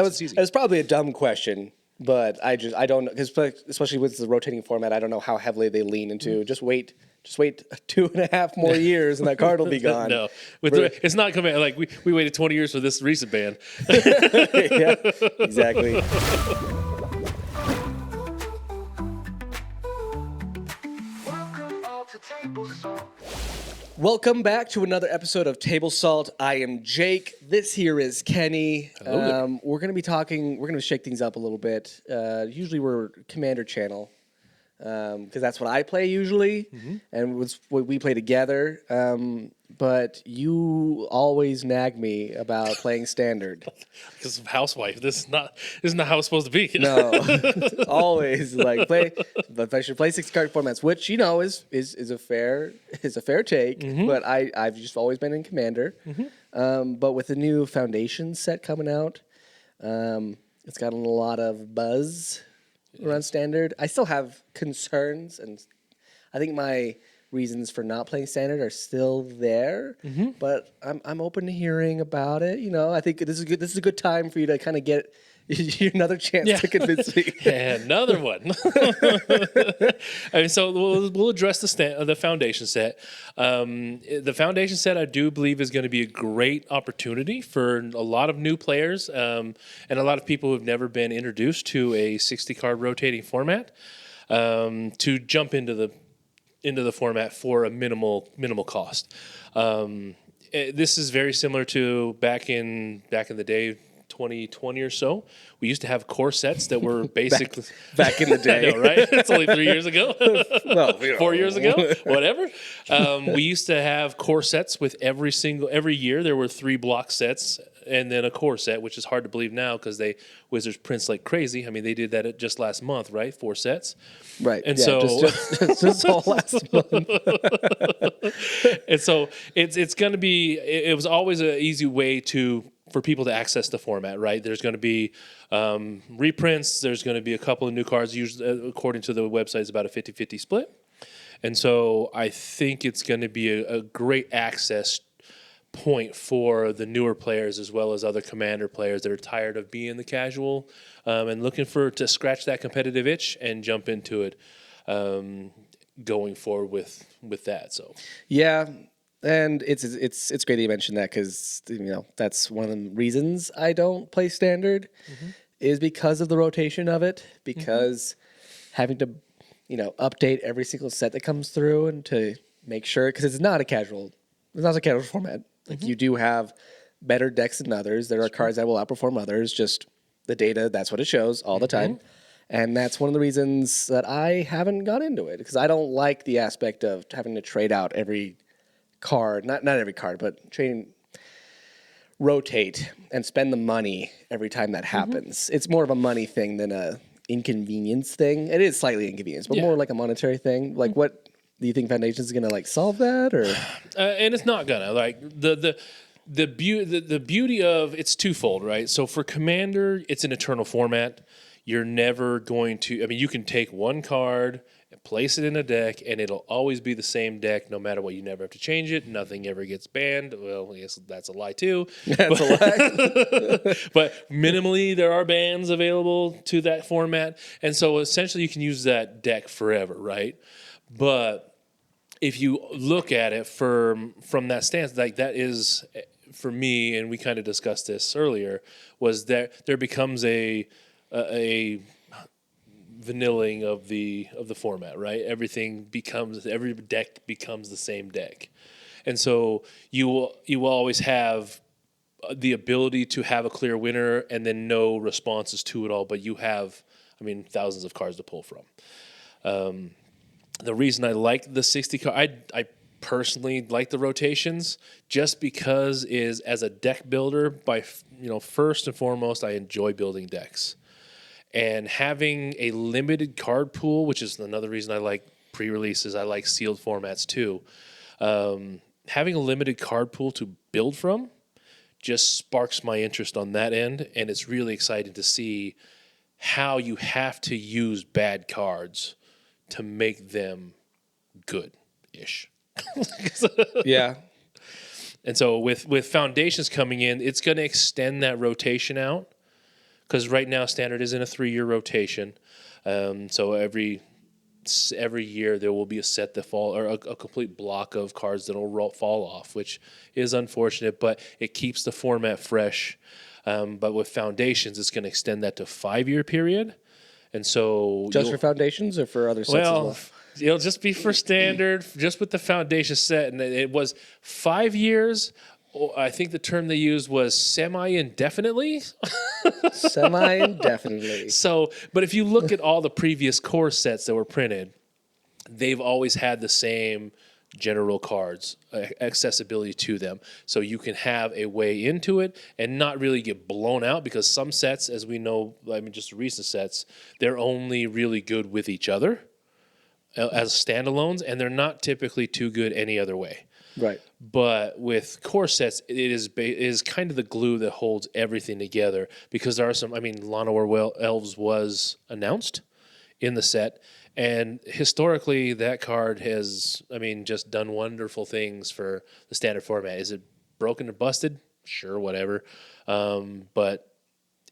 It's easy. It's probably a dumb question, but I don't know, because especially with the rotating format, I don't know how heavily they lean into just wait 2.5 more years and that card will be gone. No, it's not coming. Like we waited 20 years for this recent ban. Yeah, exactly. Welcome back to another episode of Table Salt. I am Jake. This here is Kenny. We're going to be talking. We're going to shake things up a little bit. Usually we're Commander channel because that's what I play usually, and it's what we play together. But you always nag me about playing Standard. Because of housewife, this is not how it's supposed to be. No, always like play. But I should play 6 card formats, which is a fair take. But I've just always been in Commander. But with the new Foundation set coming out, it's gotten a lot of buzz around Standard. I still have concerns, and I think my reasons for not playing Standard are still there, but I'm open to hearing about it. You know, I think this is a good time for you to kind of get another chance to convince me. Another one. I mean, so we'll address the Foundation set. The Foundation set, I do believe, is going to be a great opportunity for a lot of new players and a lot of people who have never been introduced to a 60-card rotating format to jump into the format for a minimal cost. This is very similar to back in the day, 2020 or so. We used to have core sets that were basically back in the day. I know, right? It's only 3 years ago. Well, 4 years ago, whatever. We used to have core sets with every year there were 3 block sets and then a core set, which is hard to believe now because Wizards prints like crazy. I mean, they did that just last month, right? 4 sets. Right. And yeah, so just all last month. And so it's going to be, it was always an easy way for people to access the format, right? There's going to be reprints. There's going to be a couple of new cards. Usually, according to the website, it's about a 50-50 split. And so I think it's going to be a great access point for the newer players as well as other Commander players that are tired of being the casual and looking to scratch that competitive itch and jump into it going forward with that. So yeah. And it's great that you mentioned that because that's one of the reasons I don't play Standard is because of the rotation of it, because having to update every single set that comes through and to make sure, because it's not a casual format. Like you do have better decks than others. There are cards that will outperform others. Just the data, that's what it shows all the time. And that's one of the reasons that I haven't got into it, because I don't like the aspect of having to trade out every card, not every card, but rotate and spend the money every time that happens. It's more of a money thing than a inconvenience thing. It is slightly inconvenience, but more like a monetary thing. Like, what do you think Foundation is going to solve that, or? And it's not gonna the beauty of it's twofold, right? So for Commander, it's an eternal format. You're never going to. I mean, you can take one card and place it in a deck, and it'll always be the same deck no matter what. You never have to change it. Nothing ever gets banned. Well, I guess that's a lie too. That's a lie. But minimally, there are bans available to that format, and so essentially you can use that deck forever, right? But if you look at it from that stance, like that is for me, and we kind of discussed this earlier, was that there becomes a vanilling of the format, right? Every deck becomes the same deck, and so you will always have the ability to have a clear winner and then no responses to it all, but you have, thousands of cards to pull from. The reason I like the 60 card, I personally like the rotations just because is as a deck builder, first and foremost, I enjoy building decks. And having a limited card pool, which is another reason I like pre-releases, I like sealed formats too. Having a limited card pool to build from just sparks my interest on that end, and it's really exciting to see how you have to use bad cards to make them good-ish. Yeah. And so with Foundations coming in, it's going to extend that rotation out because right now standard is in a 3-year rotation. So every year there will be a set that fall or a complete block of cards that will fall off, which is unfortunate, but it keeps the format fresh. But with Foundations, it's going to extend that to 5-year period. And so Just for Foundations or for other sets as well? It'll just be for Standard, just with the Foundation set. And it was 5 years. I think the term they used was semi-indefinitely. Semi-indefinitely. So, but if you look at all the previous core sets that were printed, they've always had the same general cards, accessibility to them. So you can have a way into it and not really get blown out, because some sets, as we know, I mean, just recent sets, they're only really good with each other as standalones, and they're not typically too good any other way. Right. But with core sets, it is kind of the glue that holds everything together, because there are some, I mean, Llanowar Elves was announced in the set, and historically that card has, I mean, just done wonderful things for the standard format. Is it broken or busted? Sure, whatever. But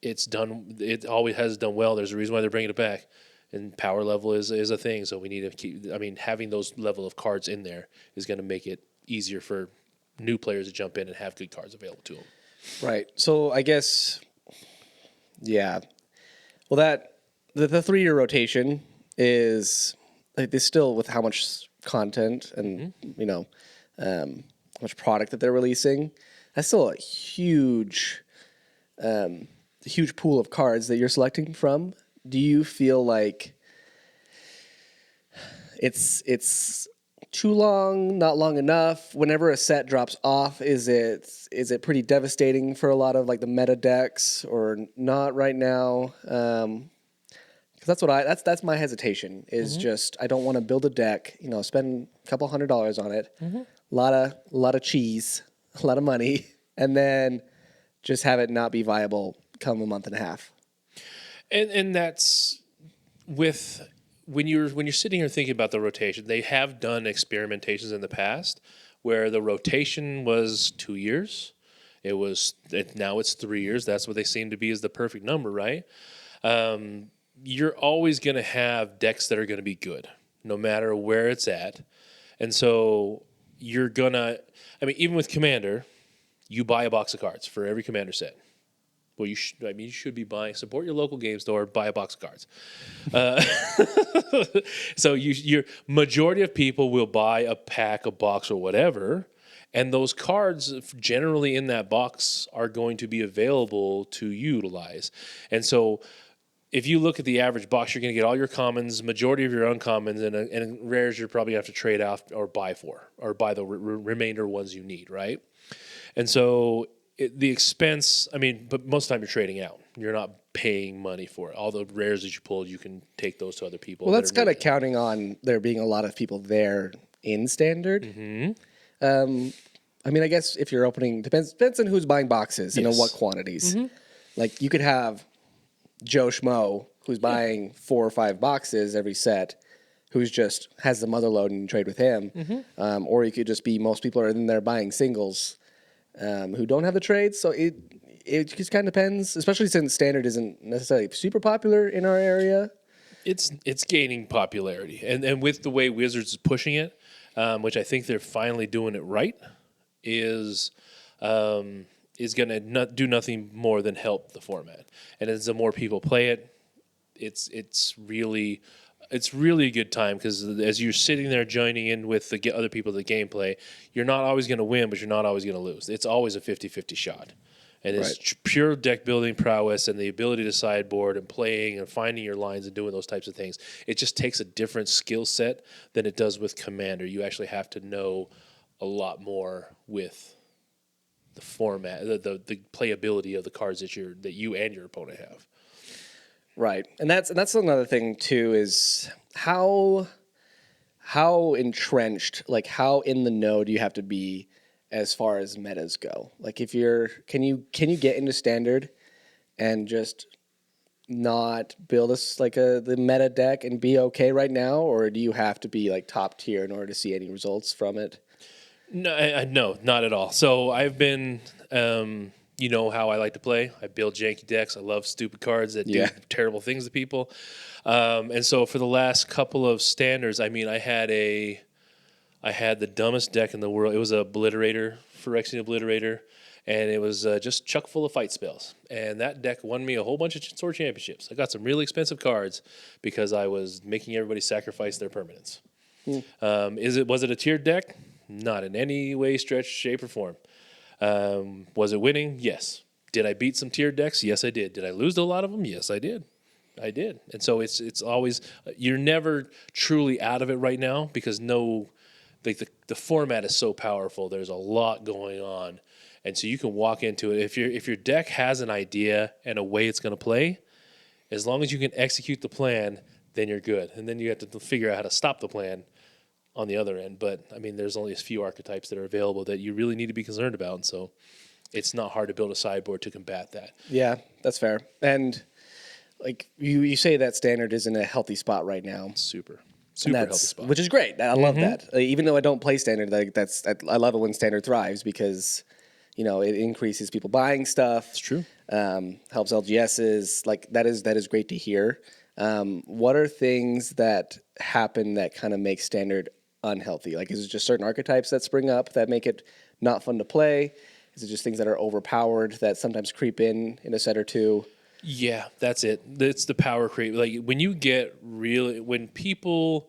it always has done well. There's a reason why they're bringing it back. And power level is a thing, so we need to keep, I mean, having those level of cards in there is going to make it easier for new players to jump in and have good cards available to them. Right. So I guess, yeah. Well, that the 3-year rotation is like, they still, with how much content and how much product that they're releasing, that's still a huge pool of cards that you're selecting from. Do you feel like it's too long, not long enough? Whenever a set drops off, is it pretty devastating for a lot of like the meta decks, or not right now? Because that's my hesitation is just I don't want to build a deck, spend a couple $100 on it, a lot of cheese, a lot of money, and then just have it not be viable come a month and a half. And that's with when you're sitting here thinking about the rotation, they have done experimentations in the past where the rotation was 2 years. Now it's 3 years. That's what they seem to be is the perfect number, right? You're always going to have decks that are going to be good, no matter where it's at. And so you're going to, I mean, even with Commander, you buy a box of cards for every Commander set. Well, you should be buying. Support your local game store. Buy a box of cards. So your majority of people will buy a pack, a box, or whatever, and those cards generally in that box are going to be available to utilize. And so, if you look at the average box, you're going to get all your commons, majority of your uncommons, and rares you're probably going to have to trade off or buy the remainder ones you need, right? And so. The expense, I mean, but most of the time you're trading out. You're not paying money for it. All the rares that you pulled, you can take those to other people. Well, that's kind of counting on there being a lot of people there in Standard. Mm-hmm. I mean, I guess if you're opening, depends on who's buying boxes and in what quantities. Mm-hmm. Like you could have Joe Schmo who's buying 4 or 5 boxes every set, who's just has the mother load and you trade with him. Mm-hmm. Or you could just be most people are in there buying singles. Who don't have the trades, so it just kind of depends. Especially since Standard isn't necessarily super popular in our area. It's gaining popularity, and with the way Wizards is pushing it, which I think they're finally doing it right, is going to do nothing more than help the format. And as the more people play it, it's really a good time, because as you're sitting there joining in with the other people, the gameplay, you're not always going to win, but you're not always going to lose. It's always a 50-50 shot. And it's pure deck building prowess and the ability to sideboard and playing and finding your lines and doing those types of things. It just takes a different skill set than it does with Commander. You actually have to know a lot more with the format, the playability of the cards that you and your opponent have. Right, and that's another thing too, is how entrenched, like how in the know do you have to be as far as metas go? Like if can you get into Standard and just not build the meta deck and be okay right now, or do you have to be like top tier in order to see any results from it? No, no, not at all. So I've been you know how I like to play. I build janky decks. I love stupid cards that do terrible things to people. And so for the last couple of standards, I mean, I had the dumbest deck in the world. It was a Obliterator, Phyrexian Obliterator, and it was just chock full of fight spells. And that deck won me a whole bunch of Sword Championships. I got some really expensive cards because I was making everybody sacrifice their permanents. Was it a tiered deck? Not in any way, stretch, shape, or form. Was it winning? Yes. Did I beat some tiered decks? Yes, I did. Did I lose to a lot of them? Yes, I did. And so it's always, you're never truly out of it right now because the format is so powerful. There's a lot going on. And so you can walk into it. If your deck has an idea and a way it's going to play, as long as you can execute the plan, then you're good. And then you have to figure out how to stop the plan on the other end. But, I mean, there's only a few archetypes that are available that you really need to be concerned about. And so it's not hard to build a sideboard to combat that. Yeah, that's fair. And like you say that standard is in a healthy spot right now. Super healthy spot. Which is great. I love that. Even though I don't play standard, I love it when standard thrives because, you know, it increases people buying stuff. It's true. Helps LGSs. Like that is great to hear. What are things that happen that kind of make standard unhealthy? Like, is it just certain archetypes that spring up that make it not fun to play? Is it just things that are overpowered that sometimes creep in a set or two? Yeah, that's it. It's the power creep. Like when people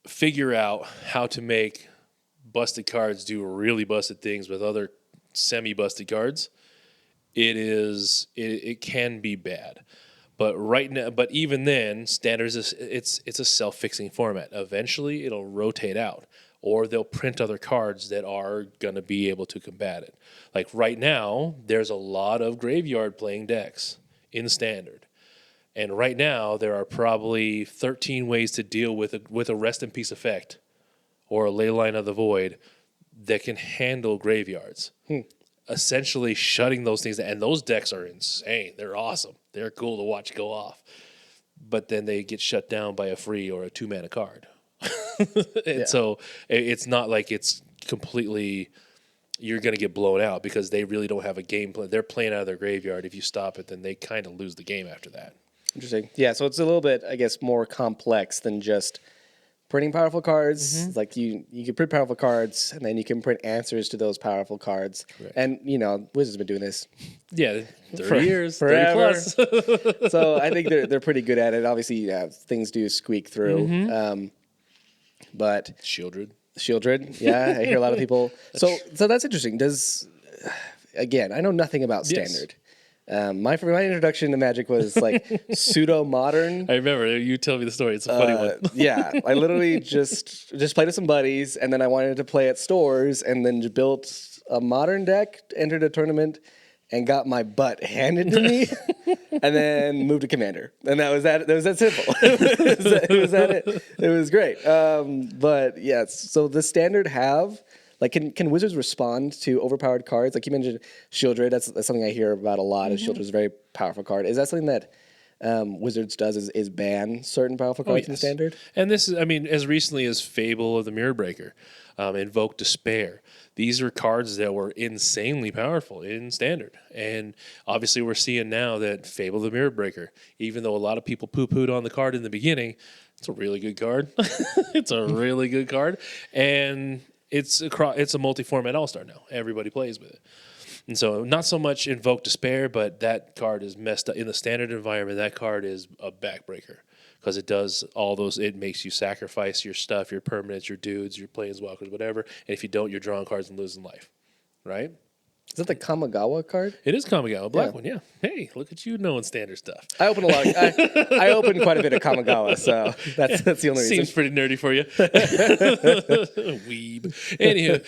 figure out how to make busted cards do really busted things with other semi-busted cards, it can be bad. But right now, even then, standards it's a self-fixing format. Eventually, it'll rotate out, or they'll print other cards that are going to be able to combat it. Like right now, there's a lot of graveyard playing decks in standard, and right now there are probably 13 ways to deal with a Rest in Peace effect or a Leyline of the Void that can handle graveyards. Essentially shutting those things down. And those decks are insane. They're awesome. They're cool to watch go off. But then they get shut down by a free or a 2-mana card. So it's not like it's completely you're going to get blown out because they really don't have a game plan. They're playing out of their graveyard. If you stop it, then they kind of lose the game after that. Interesting. Yeah, so it's a little bit, I guess, more complex than just printing powerful cards. It's like you can print powerful cards, and then you can print answers to those powerful cards. Right. And, you know, Wizards have been doing this. Yeah, 30 years, forever. 30 plus. So I think they're pretty good at it. Obviously, things do squeak through. But Shieldred, yeah, I hear a lot of people. So that's interesting. Again, I know nothing about standard. My introduction to Magic was like pseudo modern. I remember you telling me the story. It's a funny one. Yeah, I literally just played with some buddies, and then I wanted to play at stores, and then built a modern deck, entered a tournament, and got my butt handed to me, and then moved to Commander, and that was that. That was that simple. It was great. But yeah, so the standard have. Like, can Wizards respond to overpowered cards? Like you mentioned, Shieldred. That's something I hear about a lot. Shieldred is a very powerful card. Is that something that Wizards does? Is ban certain powerful cards in Standard? And this is, I mean, as recently as Fable of the Mirror Breaker, Invoke Despair. These are cards that were insanely powerful in Standard. And obviously, we're seeing now that Fable of the Mirror Breaker, even though a lot of people poo-pooed on the card in the beginning, it's a really good card. It's a really good card, and it's a multi-format all-star now. Everybody plays with it. And so not so much Invoke Despair, but that card is messed up. In the Standard environment, that card is a backbreaker because it does all those. It makes you sacrifice your stuff, your permanents, your dudes, your planeswalkers, whatever. And if you don't, you're drawing cards and losing life, right? Is that the Kamigawa card? It is Kamigawa, black one, yeah. Hey, look at you knowing Standard stuff. I open a lot. I open quite a bit of Kamigawa, so that's the only reason. Seems pretty nerdy for you. Weeb. Anywho.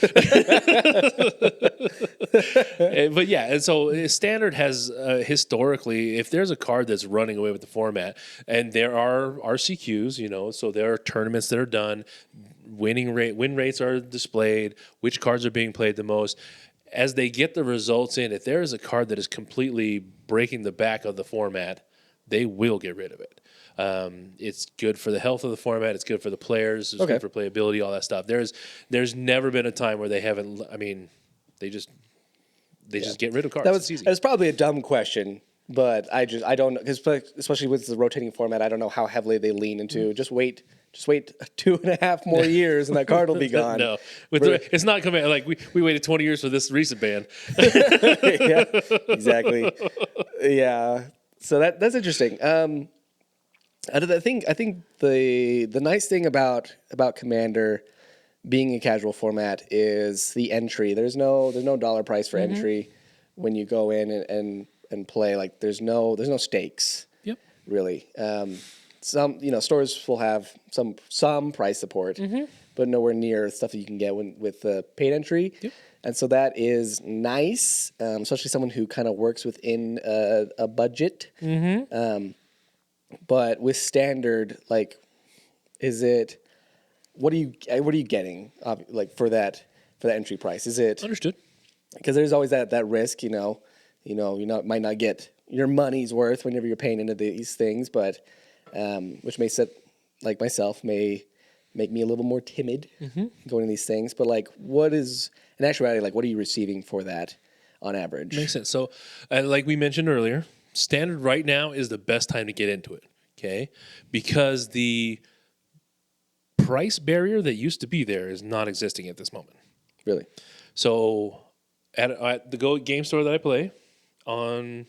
But yeah, and so Standard has historically, if there's a card that's running away with the format, and there are RCQs, you know, so there are tournaments that are done, win rates are displayed, which cards are being played the most. As they get the results in, if there is a card that is completely breaking the back of the format, they will get rid of it. It's good for the health of the format. It's good for the players. It's good for playability, all that stuff. There's never been a time where they haven't. I mean, They just get rid of cards. That It's easy. was probably a dumb question, but I don't know, because especially with the rotating format, I don't know how heavily they lean into just wait 2.5 more years and that card will be gone. No, it's not coming. Like we waited 20 years for this recent ban. Yeah, exactly. Yeah, so that's interesting. I think the nice thing about Commander being a casual format is the entry. There's no dollar price for entry when you go in and play. Like there's no stakes. Yep. Really. Some stores will have some price support, but nowhere near stuff that you can get with the paid entry. Yep. And so that is nice, especially someone who kind of works within a budget. But with standard, like, what are you getting like for that entry price? Is it Understood. because there's always that risk, might not get your money's worth whenever you're paying into these things, but which may like myself may make me a little more timid going to these things. But like, what is in actuality, like, what are you receiving for that on average? Makes sense. So, like we mentioned earlier, standard right now is the best time to get into it. Okay, because the price barrier that used to be there is not existing at this moment. Really? So, at the game store that I play on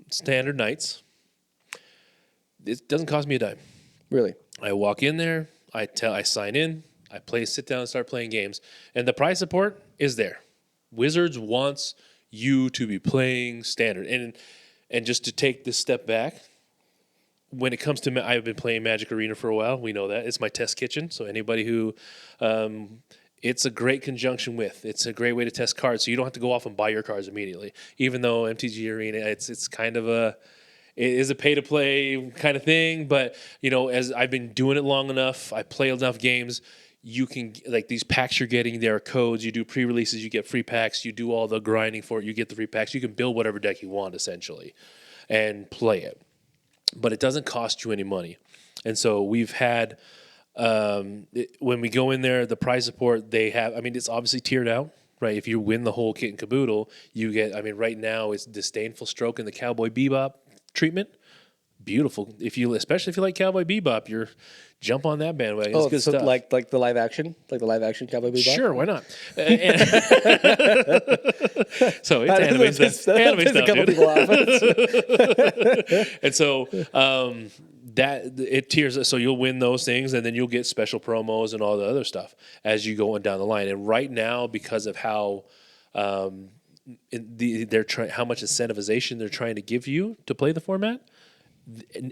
standard nights, it doesn't cost me a dime. Really? I walk in there, I sign in, I sit down and start playing games, and the price support is there. Wizards wants you to be playing standard, and just to take this step back, when it comes to I've been playing Magic Arena for a while. We know that it's my test kitchen. So anybody who, it's a great conjunction with. It's a great way to test cards, so you don't have to go off and buy your cards immediately. Even though MTG Arena, it's kind of it is a pay to play kind of thing. But as I've been doing it long enough, I play enough games. You can, like, these packs you're getting, there are codes. You do pre-releases, you get free packs. You do all the grinding for it, you get the free packs. You can build whatever deck you want essentially, and play it. But it doesn't cost you any money. And so we've had, when we go in there, the prize support they have, it's obviously tiered out, right? If you win the whole kit and caboodle, you get, right now it's Disdainful Stroke and the Cowboy Bebop treatment. Beautiful. Especially if you like Cowboy Bebop, you're jump on that bandwagon. It's good so stuff. like the live action Cowboy Bebop? Sure, why not? So it's anime stuff. Anime stuff, dude. And so that it tiers. So you'll win those things, and then you'll get special promos and all the other stuff as you go on down the line. And right now, because of how how much incentivization they're trying to give you to play the format,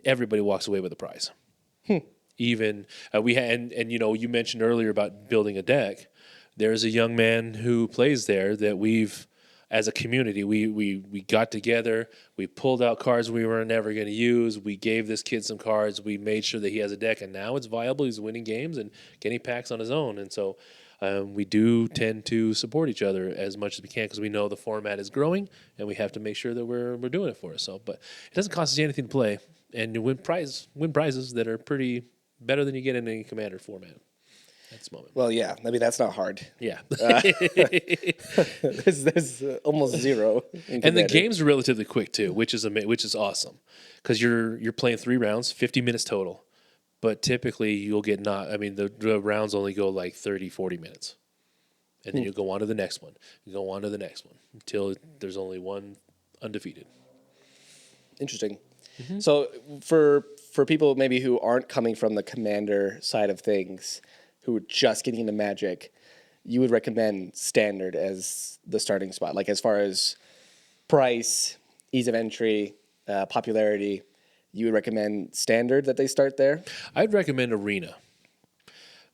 everybody walks away with a prize. Even you mentioned earlier about building a deck. There's a young man who plays there that we've, as a community, we got together. We pulled out cards we were never going to use. We gave this kid some cards. We made sure that he has a deck, and now it's viable. He's winning games and getting packs on his own. And so we do tend to support each other as much as we can, because we know the format is growing, and we have to make sure that we're doing it for ourselves. But it doesn't cost us anything to play, and you win prizes that are pretty better than you get in any Commander format at this moment. Well, yeah. That's not hard. Yeah. There's almost zero. And the games are relatively quick too, which is awesome, because you're playing 3 rounds, 50 minutes total. But typically you'll get the rounds only go like 30, 40 minutes. And then you go on to the next one. You go on to the next one until there's only one undefeated. Interesting. So for people maybe who aren't coming from the Commander side of things, who are just getting into Magic, you would recommend Standard as the starting spot, like as far as price, ease of entry, popularity. You would recommend Standard, that they start there? I'd recommend Arena.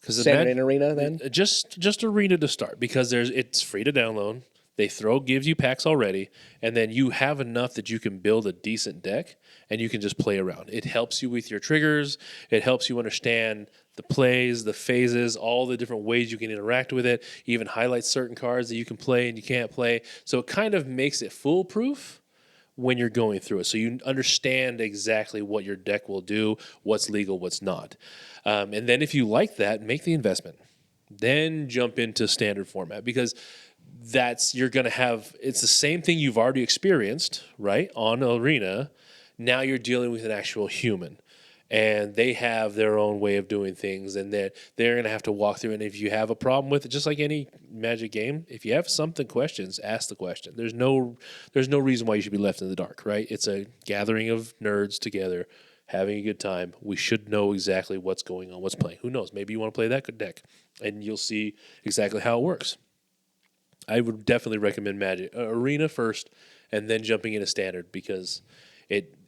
Standard in Arena, then? Just Arena to start, because it's free to download. They gives you packs already, and then you have enough that you can build a decent deck, and you can just play around. It helps you with your triggers. It helps you understand the plays, the phases, all the different ways you can interact with it, even highlights certain cards that you can play and you can't play. So it kind of makes it foolproof when you're going through it. So you understand exactly what your deck will do, what's legal, what's not. And then if you like that, make the investment. Then jump into standard format, because you're going to have, it's the same thing you've already experienced, right, on Arena. Now you're dealing with an actual human, and they have their own way of doing things, and they're going to have to walk through. And if you have a problem with it, just like any Magic game, if you have questions, ask the question. There's no reason why you should be left in the dark, right? It's a gathering of nerds together, having a good time. We should know exactly what's going on, what's playing. Who knows? Maybe you want to play that good deck, and you'll see exactly how it works. I would definitely recommend Magic Arena first, and then jumping into Standard, because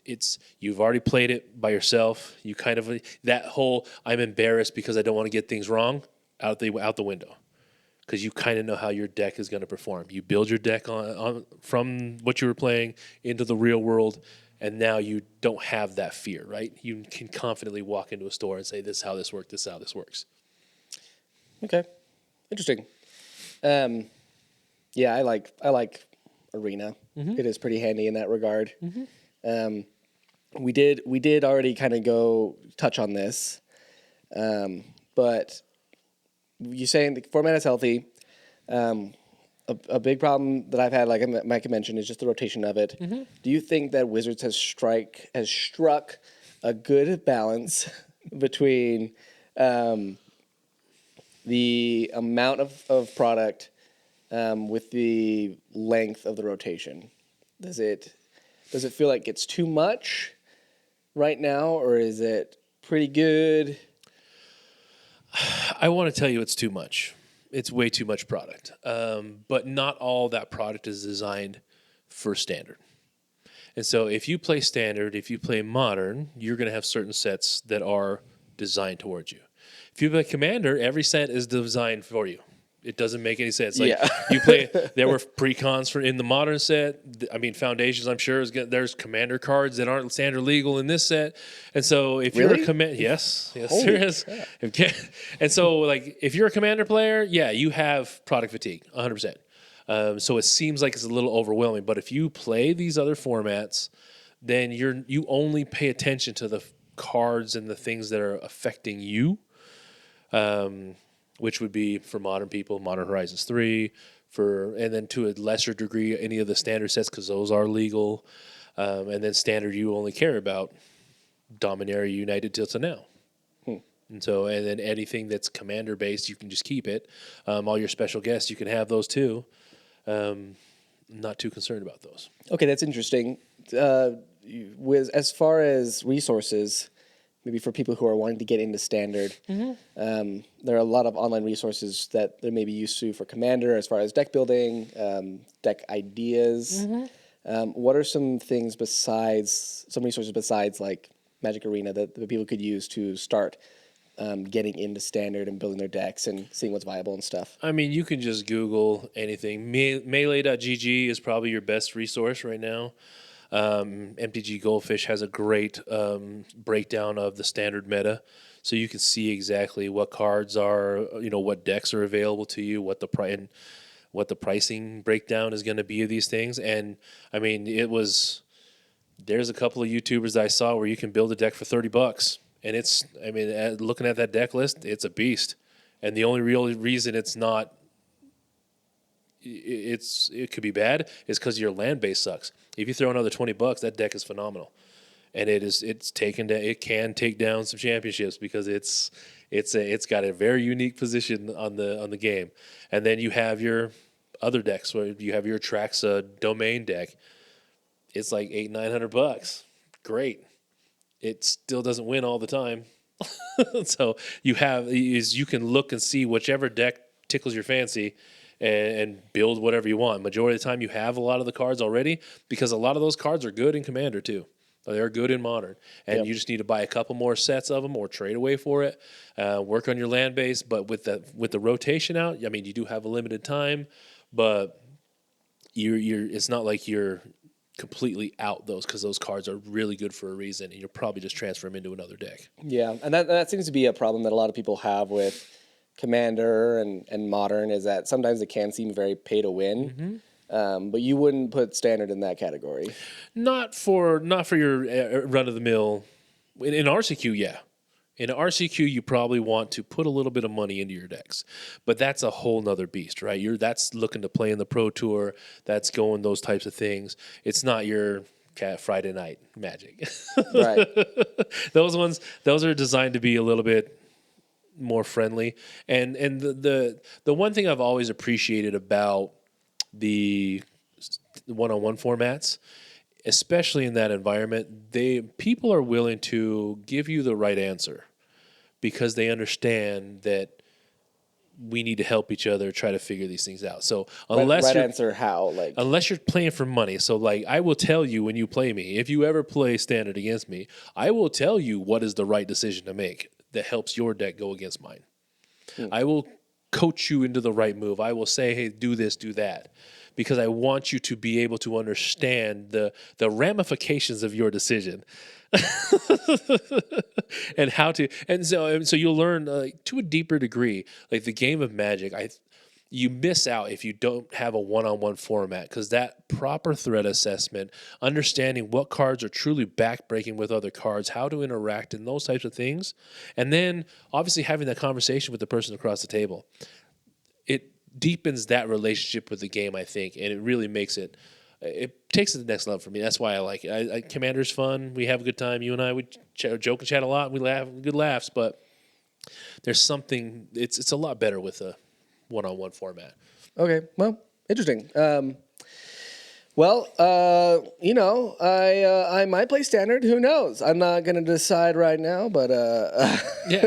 it's you've already played it by yourself. You kind of that whole I'm embarrassed because I don't want to get things wrong out the window, because you kind of know how your deck is going to perform. You build your deck on from what you were playing into the real world, and now you don't have that fear, right? You can confidently walk into a store and say, "This is how this works. This is how this works." Okay, interesting. Yeah, I like Arena. It is pretty handy in that regard. We did already kind of go touch on this, but you're saying the format is healthy. A big problem that I've had, like Mike mentioned, is just the rotation of it. Do you think that Wizards has struck a good balance between the amount of product with the length of the rotation? Does it feel like it's too much right now, or is it pretty good? I want to tell you it's too much. It's way too much product. But not all that product is designed for Standard. And so if you play Standard, if you play Modern, you're going to have certain sets that are designed towards you. If you play Commander, every set is designed for you. It doesn't make any sense. Like you play, there were precons in the Modern set. I mean, Foundations, I'm sure there's Commander cards that aren't Standard legal in this set. And so if you're a Commander, yes, there is. And so like if you're a Commander player, yeah, you have product fatigue, 100%. So it seems like it's a little overwhelming. But if you play these other formats, then you only pay attention to the cards and the things that are affecting you. Which would be for modern people, Modern Horizons 3, and then to a lesser degree, any of the Standard sets, because those are legal. And then Standard, you only care about Dominaria United till to now. And then anything that's Commander-based, you can just keep it. All your special guests, you can have those too. Not too concerned about those. Okay, that's interesting. As far as resources, maybe for people who are wanting to get into Standard, there are a lot of online resources that they may be used to for Commander as far as deck building, deck ideas. What are some resources besides like Magic Arena that people could use to start getting into Standard and building their decks and seeing what's viable and stuff? I mean, you can just Google anything. Melee.gg is probably your best resource right now. MTG Goldfish has a great breakdown of the Standard meta, so you can see exactly what cards are, what decks are available to you, what the pricing breakdown is going to be of these things. And I mean, there's a couple of YouTubers that I saw where you can build a deck for $30, and looking at that deck list, it's a beast. And the only real reason it's not. It could be bad is because your land base sucks. If you throw another $20, that deck is phenomenal, and it can take down some championships because it's got a very unique position on the game. And then you have your other decks where you have your Traxa domain deck. It's like $800-900. Great. It still doesn't win all the time. So you can look and see whichever deck tickles your fancy. And build whatever you want. Majority of the time, you have a lot of the cards already, because a lot of those cards are good in Commander too. They're good in Modern, and you just need to buy a couple more sets of them or trade away for it. Work on your land base, but with the rotation out, I mean, you do have a limited time, but it's not like you're completely out those, because those cards are really good for a reason, and you'll probably just transfer them into another deck. Yeah, and that seems to be a problem that a lot of people have with Commander and Modern, is that sometimes it can seem very pay to win, but you wouldn't put Standard in that category. Not for your run of the mill in RCQ, yeah. In an RCQ, you probably want to put a little bit of money into your decks, but that's a whole nother beast, right? That's looking to play in the Pro Tour. That's going those types of things. It's not your Friday night Magic. Right. Those are designed to be a little bit more friendly. And the one thing I've always appreciated about the one-on-one formats, especially in that environment, people are willing to give you the right answer because they understand that we need to help each other try to figure these things out. So Right answer how? Like, unless you're playing for money. So like I will tell you when you play me, if you ever play standard against me, I will tell you what is the right decision to make that helps your deck go against mine. I will coach you into the right move. I will say, hey, do this, do that. Because I want you to be able to understand the ramifications of your decision. And how to, and so you'll learn to a deeper degree, like the game of Magic. You miss out if you don't have a one-on-one format, because that proper threat assessment, understanding what cards are truly backbreaking with other cards, how to interact, and those types of things, and then obviously having that conversation with the person across the table, it deepens that relationship with the game, I think, and it really makes it. It takes it to the next level for me. That's why I like it. Commander's fun. We have a good time. You and I, we joke and chat a lot. We laugh, good laughs. But there's something. It's a lot better with a one-on-one format. Okay, well, interesting. I might play standard. Who knows? I'm not going to decide right now, but Yeah,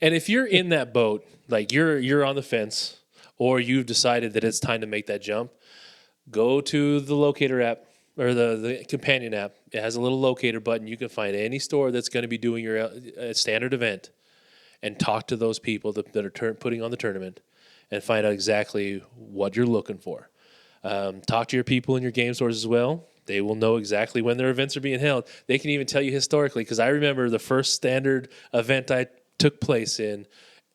and if you're in that boat, like you're on the fence, or you've decided that it's time to make that jump, go to the locator app or the companion app. It has a little locator button. You can find any store that's going to be doing your standard event and talk to those people that are putting on the tournament and find out exactly what you're looking for. Talk to your people in your game stores as well. They will know exactly when their events are being held. They can even tell you historically, because I remember the first standard event I took place in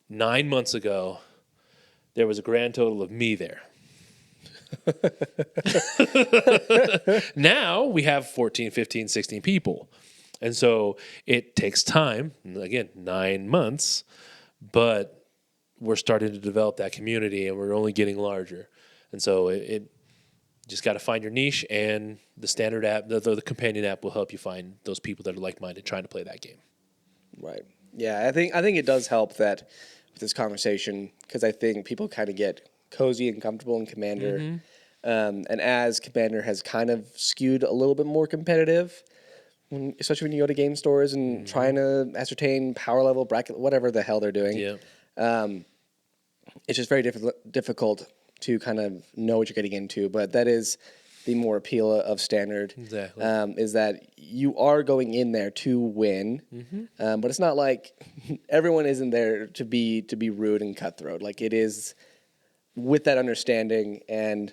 9 months ago, there was a grand total of me there. Now we have 14, 15, 16 people. And so it takes time, again, 9 months, but we're starting to develop that community and we're only getting larger. And so it just got to find your niche, and the standard app, the companion app will help you find those people that are like-minded trying to play that game. Right. Yeah, I think it does help that with this conversation, because I think people kind of get cozy and comfortable in Commander. Mm-hmm. And as Commander has kind of skewed a little bit more competitive, especially when you go to game stores and trying to ascertain power level, bracket, whatever the hell they're doing. Yeah. It's just very difficult to kind of know what you're getting into. But that is the more appeal of Standard. Exactly. Is that you are going in there to win, but it's not like everyone isn't there to be rude and cutthroat. Like, it is with that understanding and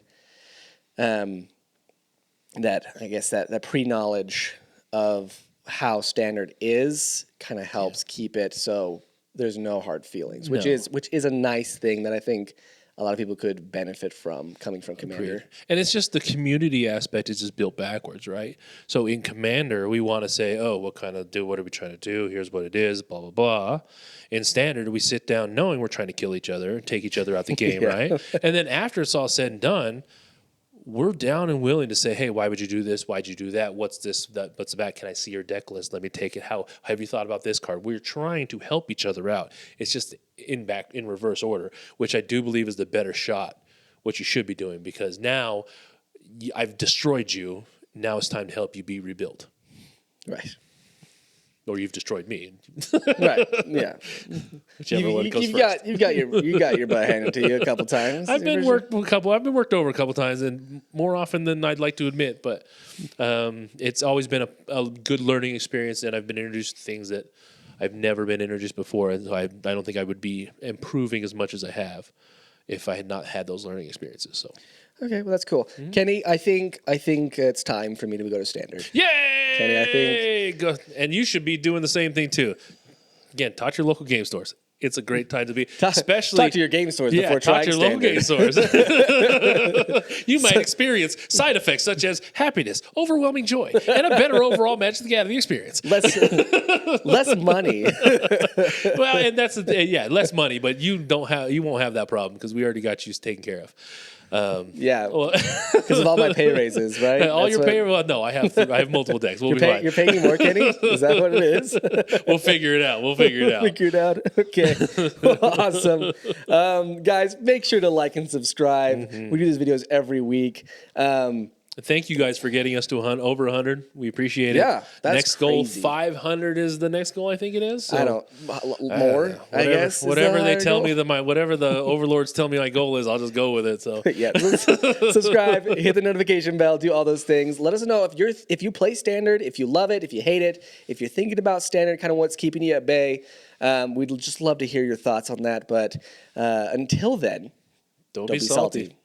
that, I guess, that pre-knowledge of how Standard is kind of helps keep it so there's no hard feelings, which is a nice thing that I think a lot of people could benefit from coming from Commander. Agreed. And it's just the community aspect is just built backwards, right? So in Commander, we want to say, oh, what are we trying to do? Here's what it is, blah, blah, blah. In Standard, we sit down knowing we're trying to kill each other, take each other out the game, right? And then after it's all said and done, we're down and willing to say, hey, why would you do this? Why'd you do that? What's this? What's that? Can I see your deck list? Let me take it. How have you thought about this card? We're trying to help each other out. It's just in reverse order, which I do believe is the better shot, what you should be doing, because now I've destroyed you. Now it's time to help you be rebuilt. Right. Or you've destroyed me. Right. Yeah. Whichever one goes first. You got your butt handed to you a couple times. I've been worked over a couple times, and more often than I'd like to admit. But it's always been a good learning experience, and I've been introduced to things that I've never been introduced before, and so I don't think I would be improving as much as I have if I had not had those learning experiences. So. Okay, well, that's cool. Kenny, I think it's time for me to go to Standard. Yay! Kenny, I think. And you should be doing the same thing too. Again, talk to your local game stores. it's a great time to be. Talk to your game stores before talk trying to your local game stores. You might experience side effects such as happiness, overwhelming joy, and a better overall Magic the Gathering experience. Less money. Well, and that's less money, but you won't have that problem because we already got you taken care of. Because of all my pay raises, right? All your pay. Well, no, I have multiple decks. We'll be fine. You're paying me more, Kenny? Is that what it is? We'll figure it out. Figure it out. Okay. Awesome. Guys, make sure to like and subscribe. We do these videos every week. Thank you guys for getting us to over 100. We appreciate it. Yeah, that's next goal, crazy. 500 is the next goal. I think it is. So, I don't I guess. Whatever they tell me whatever the overlords tell me my goal is, I'll just go with it. So yeah, subscribe, hit the notification bell, do all those things. Let us know if you play standard, if you love it, if you hate it, if you're thinking about standard, kind of what's keeping you at bay. We'd just love to hear your thoughts on that. But until then, don't be salty.